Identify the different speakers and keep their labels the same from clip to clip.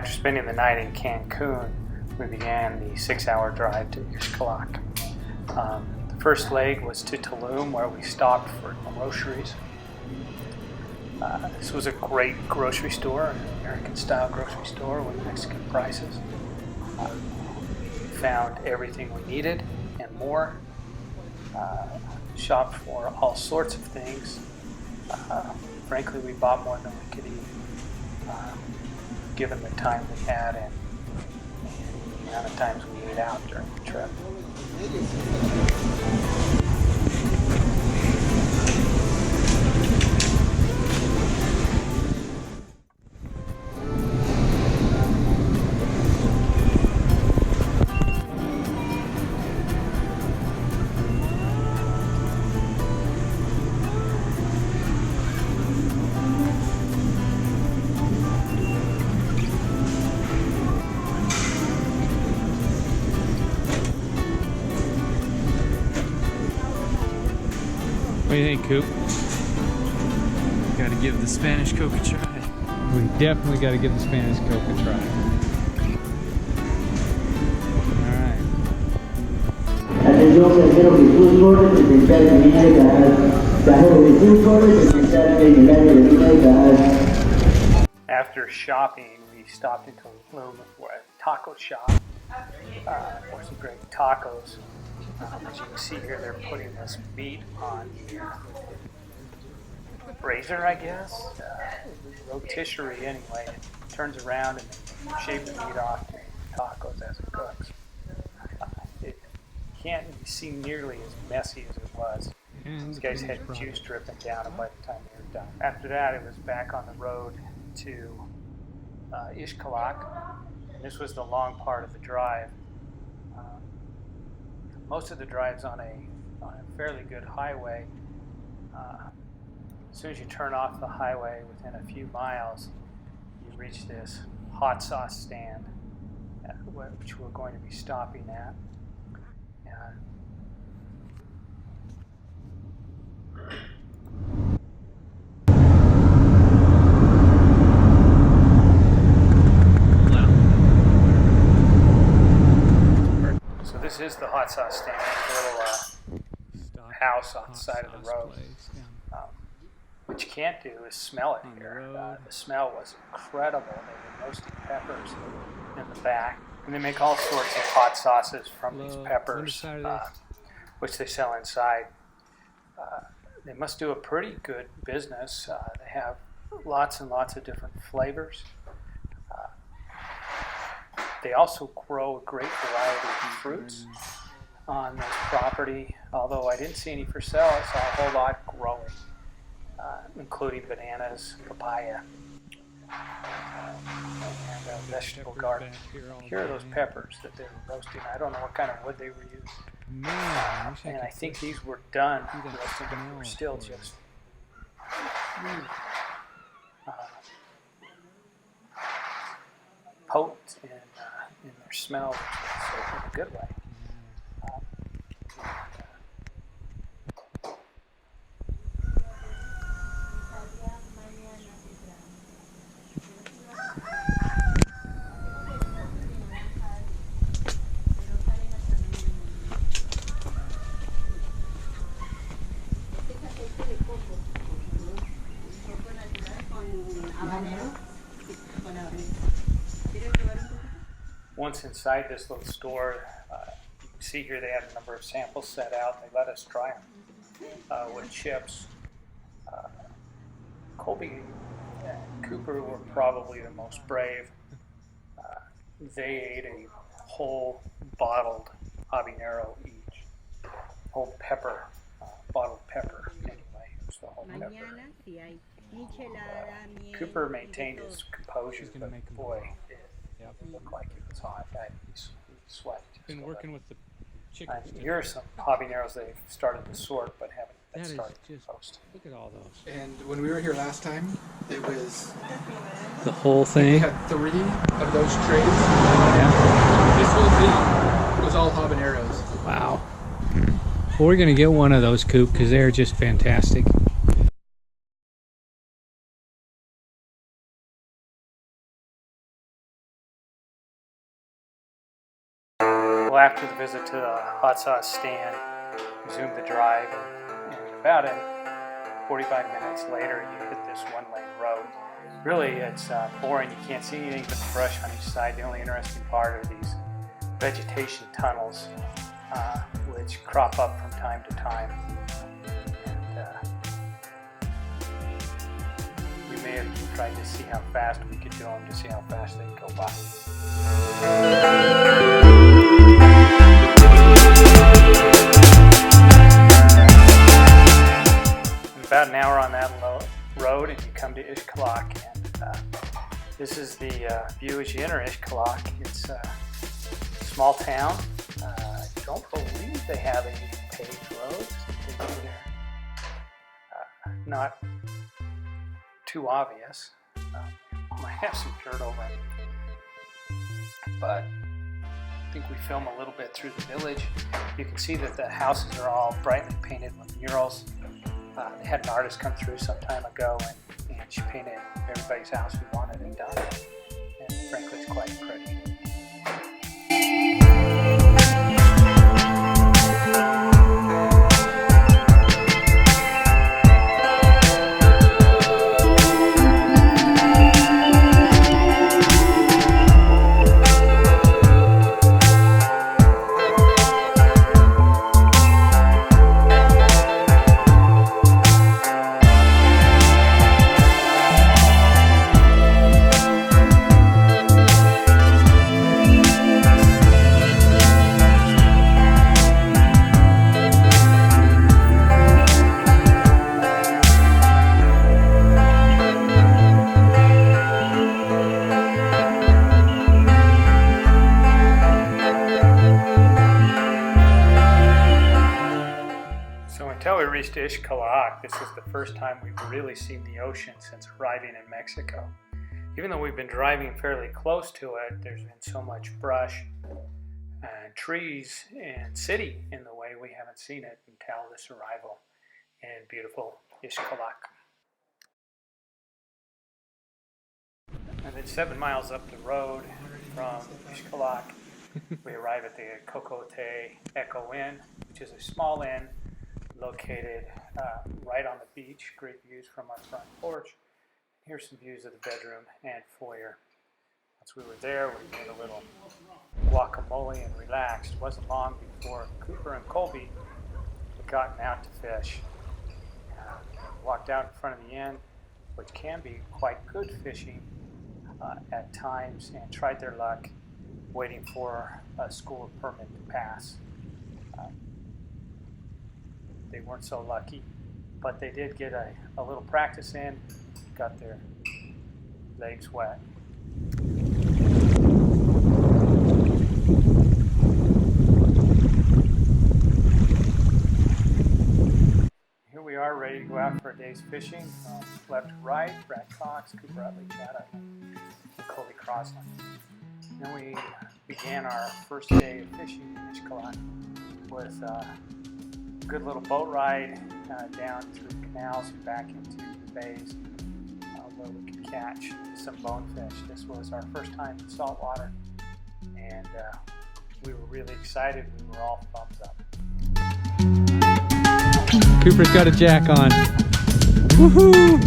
Speaker 1: after spending the night in Cancun, we began the 6-hour drive to Xcalak. The first leg was to Tulum, where we stopped for groceries. This was a great grocery store, an American-style grocery store with Mexican prices. We found everything we needed and more. Shopped for all sorts of things. Frankly, we bought more than we could eat, given the time we had and the amount of times we ate out during the trip.
Speaker 2: What do you think, Coop?
Speaker 3: Gotta give the Spanish Coke a try.
Speaker 2: We definitely got to give the Spanish Coke a try. Alright.
Speaker 4: Atención, viajeros de fútbol, especial de línea de gas. Viajeros de fútbol, especial de línea de gas.
Speaker 1: After shopping, we stopped into Tulum for a taco shop for some great tacos. As you can see here, they're putting this meat on the brazier, I guess. Rotisserie anyway. It turns around and they shape the meat off to tacos as it cooks. It can't seem nearly as messy as it was. These guys had juice dripping down them by the time they were done. After that, it was back on the road to Xcalak. This was the long part of the drive. Most of the drive's on a fairly good highway. As soon as you turn off the highway, within a few miles, you reach this hot sauce stand, which we're going to be stopping at. So this is the hot sauce stand. It's a little house on the side of the road. What you can't do is smell it here. The smell was incredible. They were roasting peppers in the back. And they make all sorts of hot sauces from these peppers, which they sell inside. They must do a pretty good business. They have lots and lots of different flavors. They also grow a great variety of fruits on this property, although I didn't see any for sale. I saw a whole lot growing, including bananas, papaya, and a vegetable garden. Here are those peppers that they were roasting. I don't know what kind of wood they were using. And I think these were done roasting, but they were still just potent in their smell, which was in a good way. Once inside this little store, you can see here they had a number of samples set out. They let us try them with chips. Colby and Cooper were probably the most brave. They ate a whole bottled habanero each, whole pepper, bottled pepper anyway. It was the whole pepper. Cooper maintained his composure, but boy, it looked like it was hot. He sweat.
Speaker 2: Been working with the chicken.
Speaker 1: Here are some habaneros they've started to sort, but haven't started to post.
Speaker 2: Look at all those.
Speaker 5: And when we were here last time, it was
Speaker 3: The whole
Speaker 5: we
Speaker 3: thing?
Speaker 5: had 3 of those trays.
Speaker 3: Yeah.
Speaker 5: This whole thing was all habaneros.
Speaker 2: Wow. Well, we're going to get one of those, Coop, because they're just fantastic.
Speaker 1: Well, after the visit to the hot sauce stand, resumed the drive, and about 45 minutes later, you hit this one-lane road. Really, it's boring. You can't see anything but the brush on each side. The only interesting part are these vegetation tunnels, which crop up from time to time. And we may have tried to see how fast we could do them, to see how fast they'd go by. About an hour on that road, and you come to Xcalak, and this is the view as you enter Xcalak. It's a small town. I don't believe they have any paved roads. They do there. Not too obvious. Might have some dirt over it, but I think we film a little bit through the village. You can see that the houses are all brightly painted with murals. They had an artist come through some time ago, and she painted everybody's house who wanted it done. And frankly, it's quite pretty. Until we reached Xcalak, this is the first time we've really seen the ocean since arriving in Mexico. Even though we've been driving fairly close to it, there's been so much brush and trees and city in the way we haven't seen it until this arrival in beautiful Xcalak. And then 7 miles up the road from Xcalak, we arrive at the Cocote Echo Inn, which is a small inn located right on the beach. Great views from our front porch. Here's some views of the bedroom and foyer. Once we were there, we made a little guacamole and relaxed. It wasn't long before Cooper and Colby had gotten out to fish. Walked out in front of the inn, which can be quite good fishing at times, and tried their luck waiting for a school permit to pass. They weren't so lucky, but they did get a little practice in, got their legs wet. Here we are, ready to go out for a day's fishing. Left to right, Brad Cox, Cooper Utley, Chad Utley, and Colby Crosland. Then we began our first day of fishing in Xcalak with good little boat ride down through canals and back into the bays where we could catch some bonefish. This was our first time in saltwater, and we were really excited. We were all thumbs up.
Speaker 2: Cooper's got a jack on. Woohoo!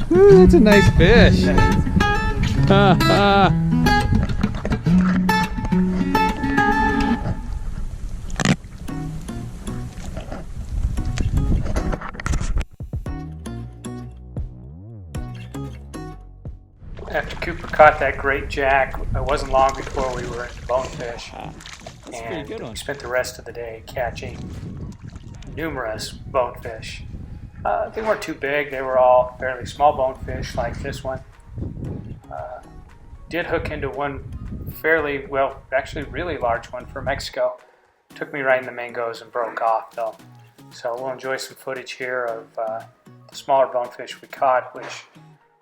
Speaker 2: Ooh, that's a nice fish. Ha ha.
Speaker 1: After Cooper caught that great jack, it wasn't long before we were into bonefish.
Speaker 3: That's a pretty
Speaker 1: And
Speaker 3: good
Speaker 1: we
Speaker 3: one.
Speaker 1: spent the rest of the day catching numerous bonefish. They weren't too big. They were all fairly small bonefish like this one. Did hook into one fairly, well, actually really large one from Mexico. Took me right in the mangoes and broke off though. So we'll enjoy some footage here of the smaller bonefish we caught, which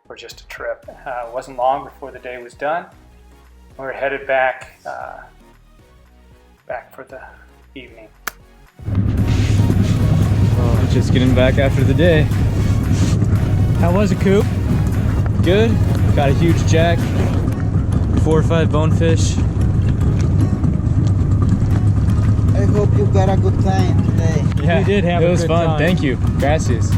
Speaker 1: were just a trip. It wasn't long before the day was done. We were headed back for the evening.
Speaker 3: Oh, just getting back after the day.
Speaker 2: How was it, Coop?
Speaker 3: Good. Got a huge jack. 4 or 5 bonefish.
Speaker 4: I hope you got a good time today.
Speaker 3: Yeah,
Speaker 2: We did have
Speaker 3: it
Speaker 2: a
Speaker 3: was
Speaker 2: good
Speaker 3: fun.
Speaker 2: time.
Speaker 3: Thank you. Gracias.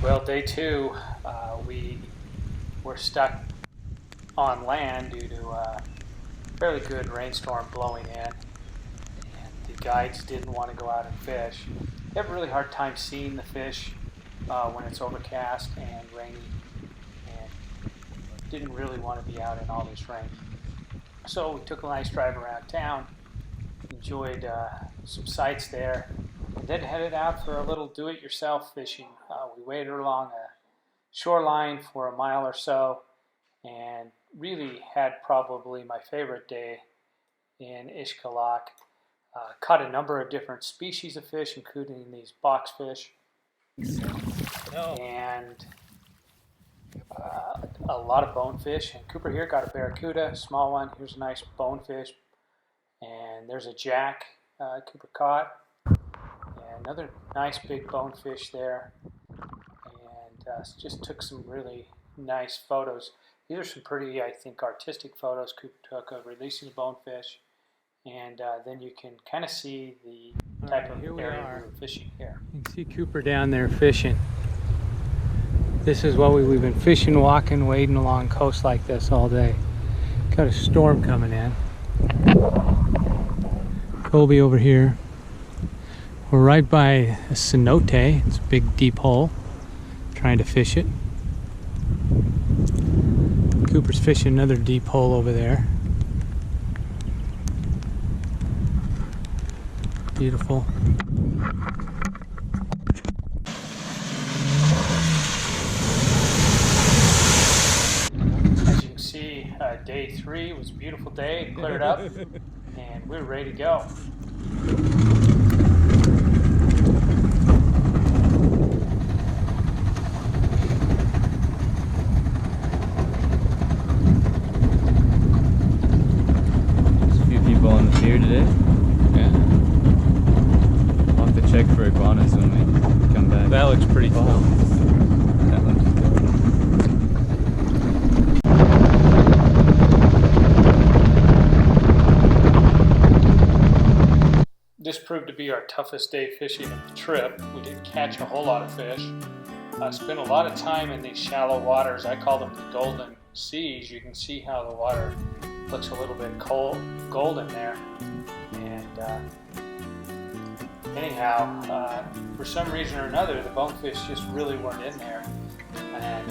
Speaker 1: Well, day 2, we were stuck on land due to a fairly good rainstorm blowing in, and the guides didn't want to go out and fish. They have a really hard time seeing the fish when it's overcast and rainy, and didn't really want to be out in all this rain. So we took a nice drive around town, enjoyed some sights there, and then headed out for a little do-it-yourself fishing. We waded along a shoreline for a mile or so and really had probably my favorite day in Xcalak. Caught a number of different species of fish, including these boxfish and a lot of bonefish. And Cooper here got a barracuda, a small one. Here's a nice bonefish, and there's a jack Cooper caught. And another nice big bonefish there, and just took some really nice photos. These are some pretty, I think, artistic photos Cooper took of releasing the bonefish, and then you can kind of see the type of area we were fishing here.
Speaker 2: You can see Cooper down there fishing. This is what we've been fishing, walking, wading along coast like this all day. Got a storm coming in. Colby over here. We're right by a cenote. It's a big deep hole. Trying to fish it. Cooper's fishing another deep hole over there. Beautiful.
Speaker 1: As you can see, day 3 was a beautiful day, cleared up, and we're ready to go.
Speaker 3: On the pier today. Yeah. I'll have to check for iguanas when we come back.
Speaker 2: That looks pretty cool.
Speaker 3: That looks good.
Speaker 1: This proved to be our toughest day fishing of the trip. We didn't catch a whole lot of fish. Spent a lot of time in these shallow waters. I call them the golden seas. You can see how the water looks a little bit golden there, and anyhow, for some reason or another, the bonefish just really weren't in there, and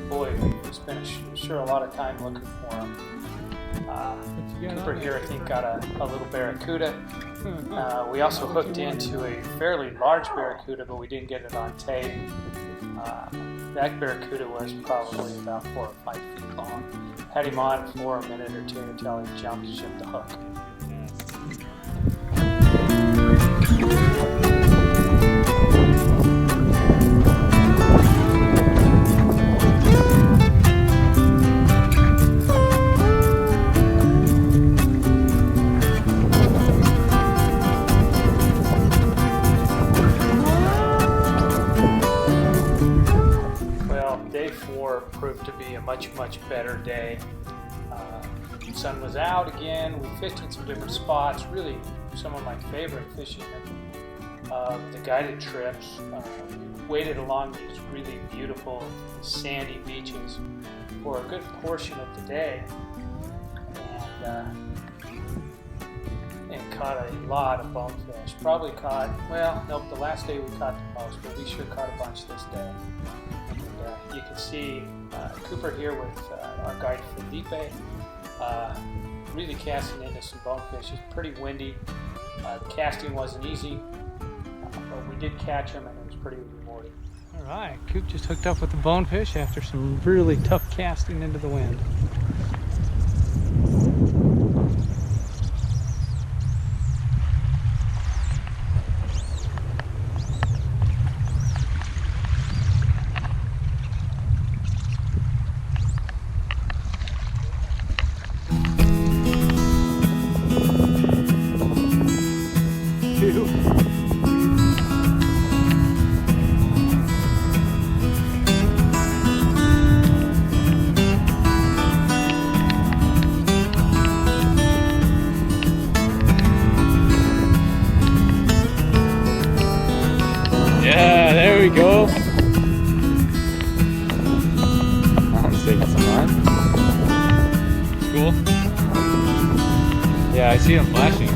Speaker 1: boy, we spent sure a lot of time looking for them. Cooper here, I think, got a little barracuda. We also hooked into a fairly large barracuda, but we didn't get it on tape. That barracuda was probably about 4 or 5 feet long. Had him on for a minute or 2 until he jumped and shipped the hook. Well, day 4 proved to be a much better day. The sun was out again. We fished in some different spots. Really, some of my favorite fishing of the guided trips. We waded along these really beautiful sandy beaches for a good portion of the day, and caught a lot of bonefish. Probably caught, well, nope, the last day we caught the most, but we sure caught a bunch this day. And you can see Cooper here with our guide Felipe, really casting into some bonefish. It's pretty windy. The casting wasn't easy, but we did catch them, and it was pretty rewarding.
Speaker 2: All right, Coop just hooked up with the bonefish after some really tough casting into the wind.
Speaker 3: Yeah, there we go. I'm taking some line. Cool. Yeah, I see them flashing.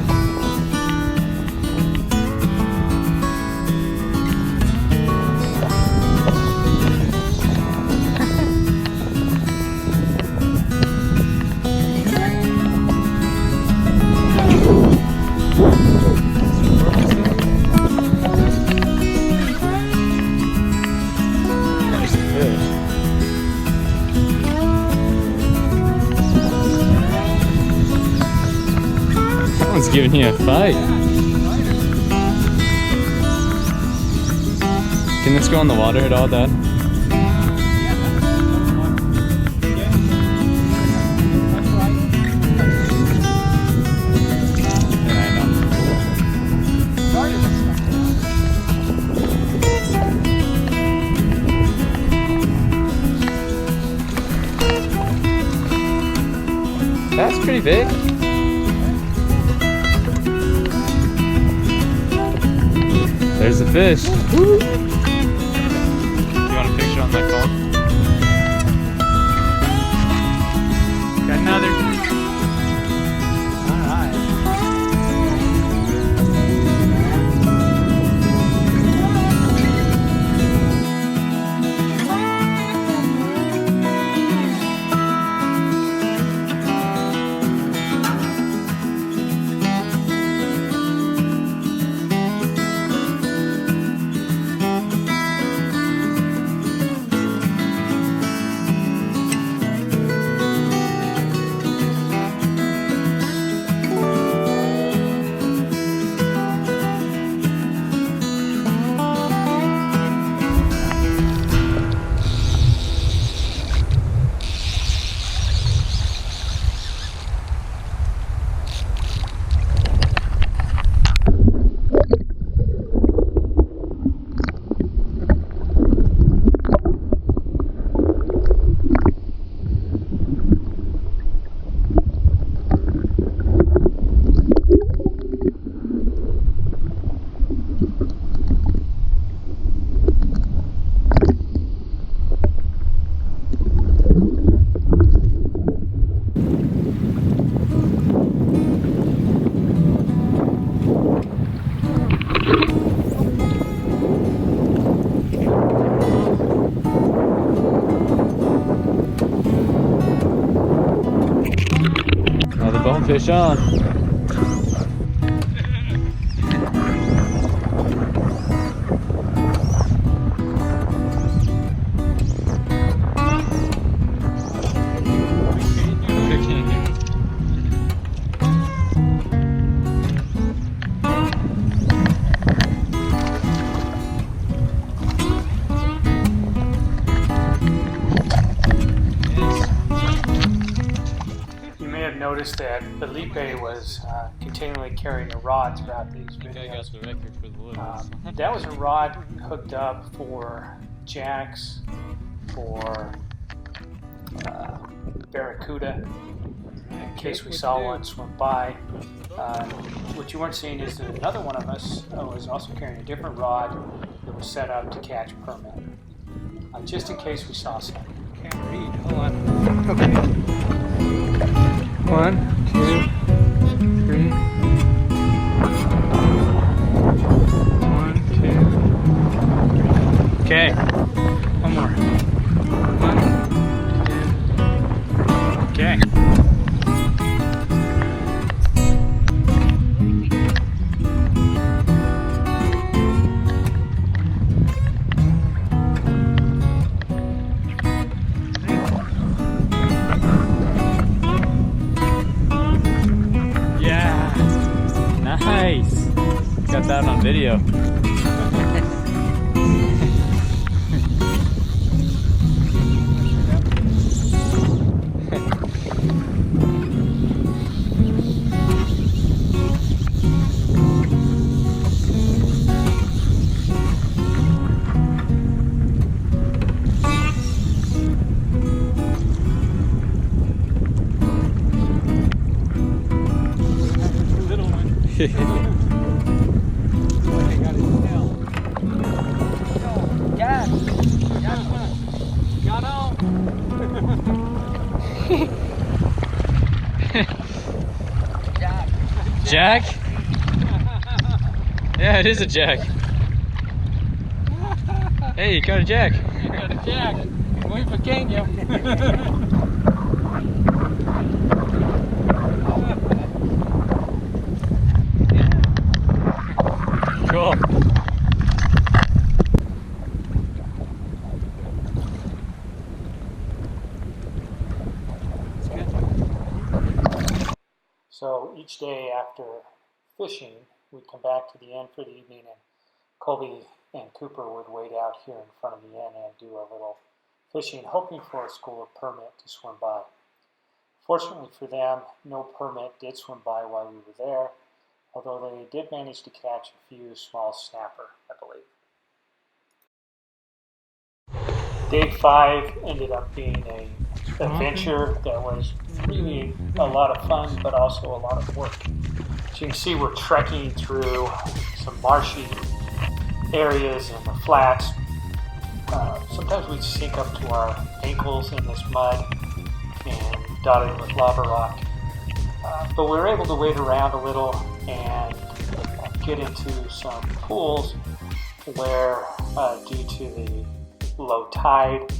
Speaker 3: Someone's giving you a fight. Can this go in the water at all, Dad? Yeah, I know. That's pretty big. There's the fish. Woo. You want a picture on my phone?
Speaker 2: Got another. All right.
Speaker 3: Bonefish on.
Speaker 1: Noticed that Felipe was continually carrying a rod throughout these videos.
Speaker 3: I got the record for the lures.
Speaker 1: That was a rod hooked up for jacks, for barracuda, in case we saw one swim by. What you weren't seeing is that another one of us was also carrying a different rod. The was set up to catch permit, just in case we saw some.
Speaker 2: Can't read. Hold on. Okay. 1, 2, 3. 1, 2. Okay. One more. 1, 2. Okay.
Speaker 3: Nice! Got that on video. Jack? Yeah, it is a jack. Hey, you got a jack.
Speaker 2: You got a jack. Muy pequeño.
Speaker 3: Cool.
Speaker 1: So each day after fishing, we'd come back to the inn for the evening, and Colby and Cooper would wait out here in front of the inn and do a little fishing, hoping for a school of permit to swim by. Fortunately for them, no permit did swim by while we were there, although they did manage to catch a few small snapper, I believe. Day 5 ended up being an adventure that was really a lot of fun, but also a lot of work. As you can see, we're trekking through some marshy areas in the flats. Sometimes we sink up to our ankles in this mud and dotted with lava rock. But we were able to wade around a little and get into some pools where, due to the low tide,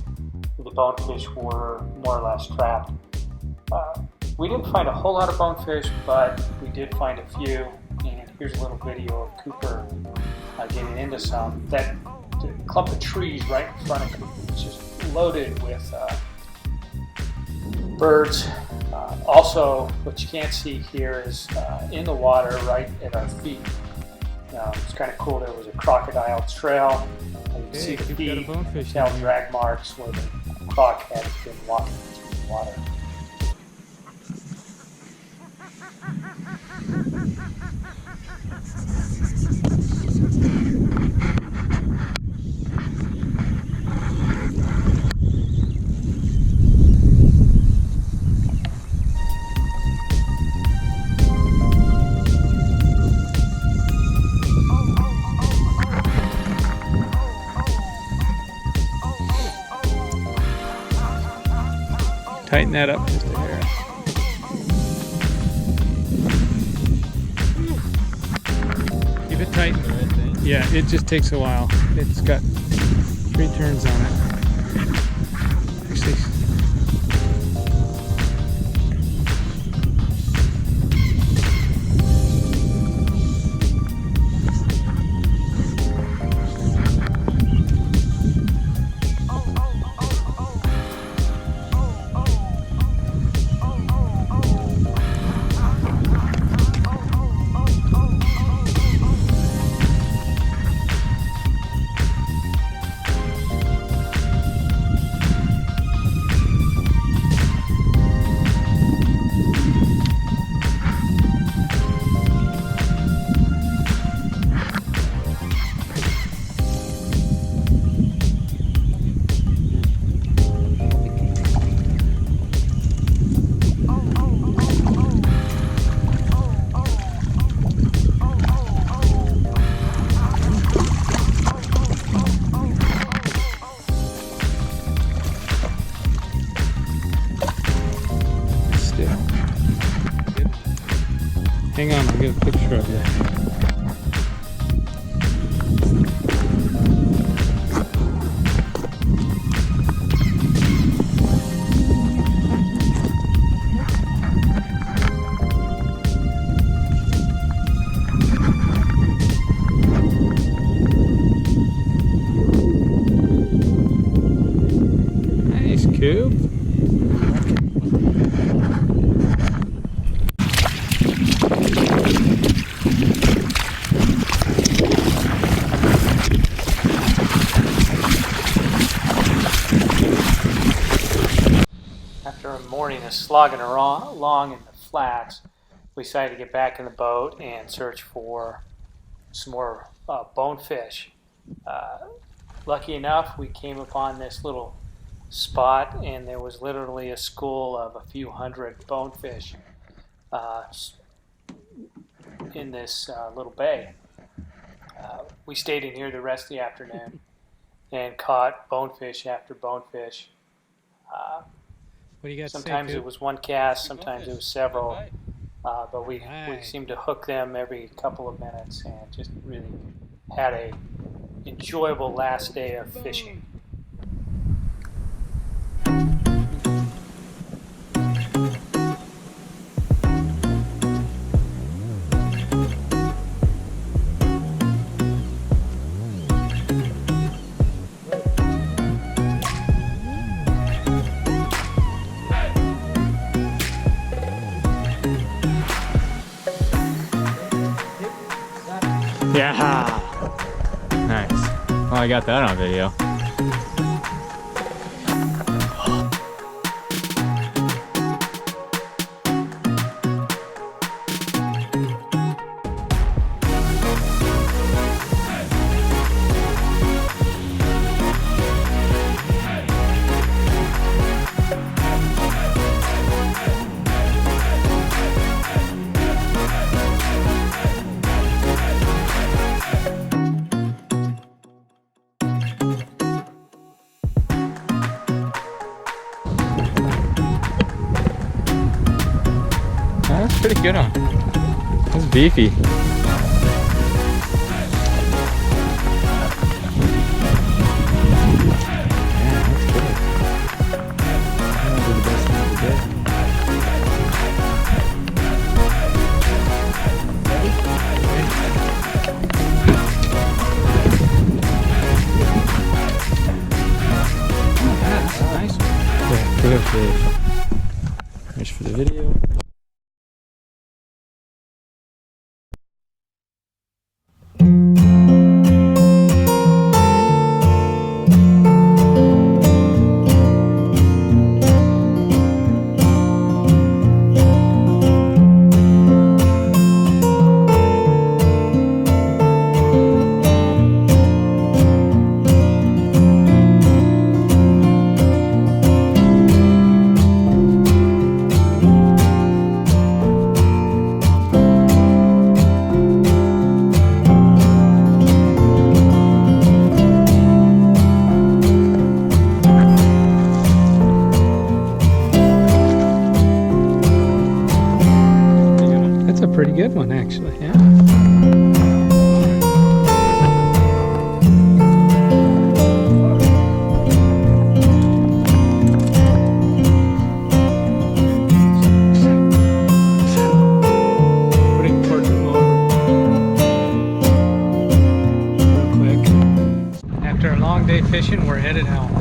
Speaker 1: the bonefish were more or less trapped. We didn't find a whole lot of bonefish, but we did find a few, and here's a little video of Cooper getting into some. That clump of trees right in front of Cooper was just loaded with birds. Also, what you can't see here is in the water right at our feet. It's kind of cool. There was a crocodile trail. You can see the feet, tail drag marks where the croc had been walking through the water.
Speaker 2: Tighten that up just a hair. Keep it tight. Yeah, it just takes a while. It's got 3 turns on it. Actually, I'll get a picture of you. Nice, Coop.
Speaker 1: After a morning of slogging along in the flats, we decided to get back in the boat and search for some more bonefish. Lucky enough, we came upon this little spot, and there was literally a school of a few hundred bonefish in this little bay. We stayed in here the rest of the afternoon and caught bonefish after bonefish.
Speaker 2: What do you got
Speaker 1: Sometimes
Speaker 2: to say,
Speaker 1: it was one cast, sometimes it was several, but we seemed to hook them every couple of minutes and just really had a enjoyable last day of fishing.
Speaker 3: Yeah. Nice. Well, I got that on video. That's pretty good on. That's beefy.
Speaker 2: Nice.
Speaker 3: Good fish. Here's for the video.
Speaker 2: That's a pretty good one, actually. Yeah. Putting towards the motor. Real quick. After a long day fishing, we're headed home.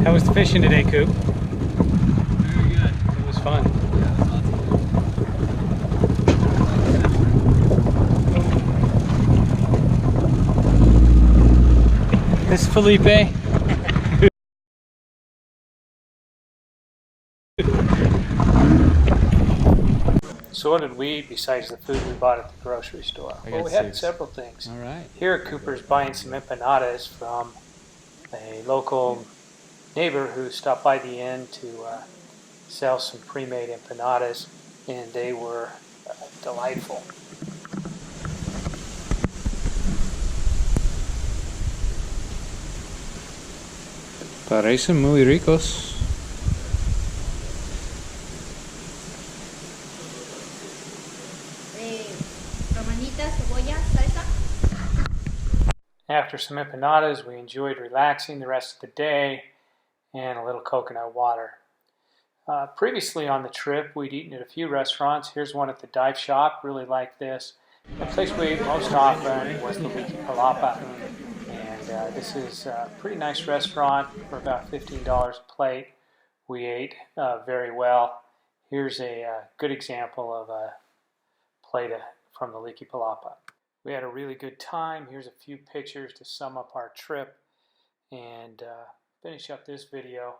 Speaker 2: How was the fishing today, Coop?
Speaker 3: Very good.
Speaker 2: It was fun. This is Felipe.
Speaker 1: So what did we eat besides the food we bought at the grocery store?
Speaker 3: I
Speaker 1: Well,
Speaker 3: got
Speaker 1: we had
Speaker 3: 6.
Speaker 1: several things.
Speaker 2: All right.
Speaker 1: Here, Cooper's buying some empanadas from a local neighbor who stopped by the inn to sell some pre-made empanadas, and they were delightful.
Speaker 2: Parecen muy ricos. After some empanadas, we enjoyed relaxing the rest of the day and a little coconut water. Previously on the trip, we'd eaten at a few restaurants. Here's one at the dive shop. Really liked this. The place we ate most often was the Leaky Palapa. And this is a pretty nice restaurant for about $15 a plate. We ate very well. Here's a good example of a plate from the Leaky Palapa. We had a really good time. Here's a few pictures to sum up our trip and finish up this video.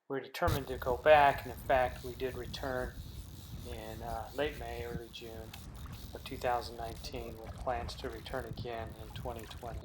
Speaker 2: We're determined to go back, and in fact we did return in late May, early June of 2019 with plans to return again in 2020.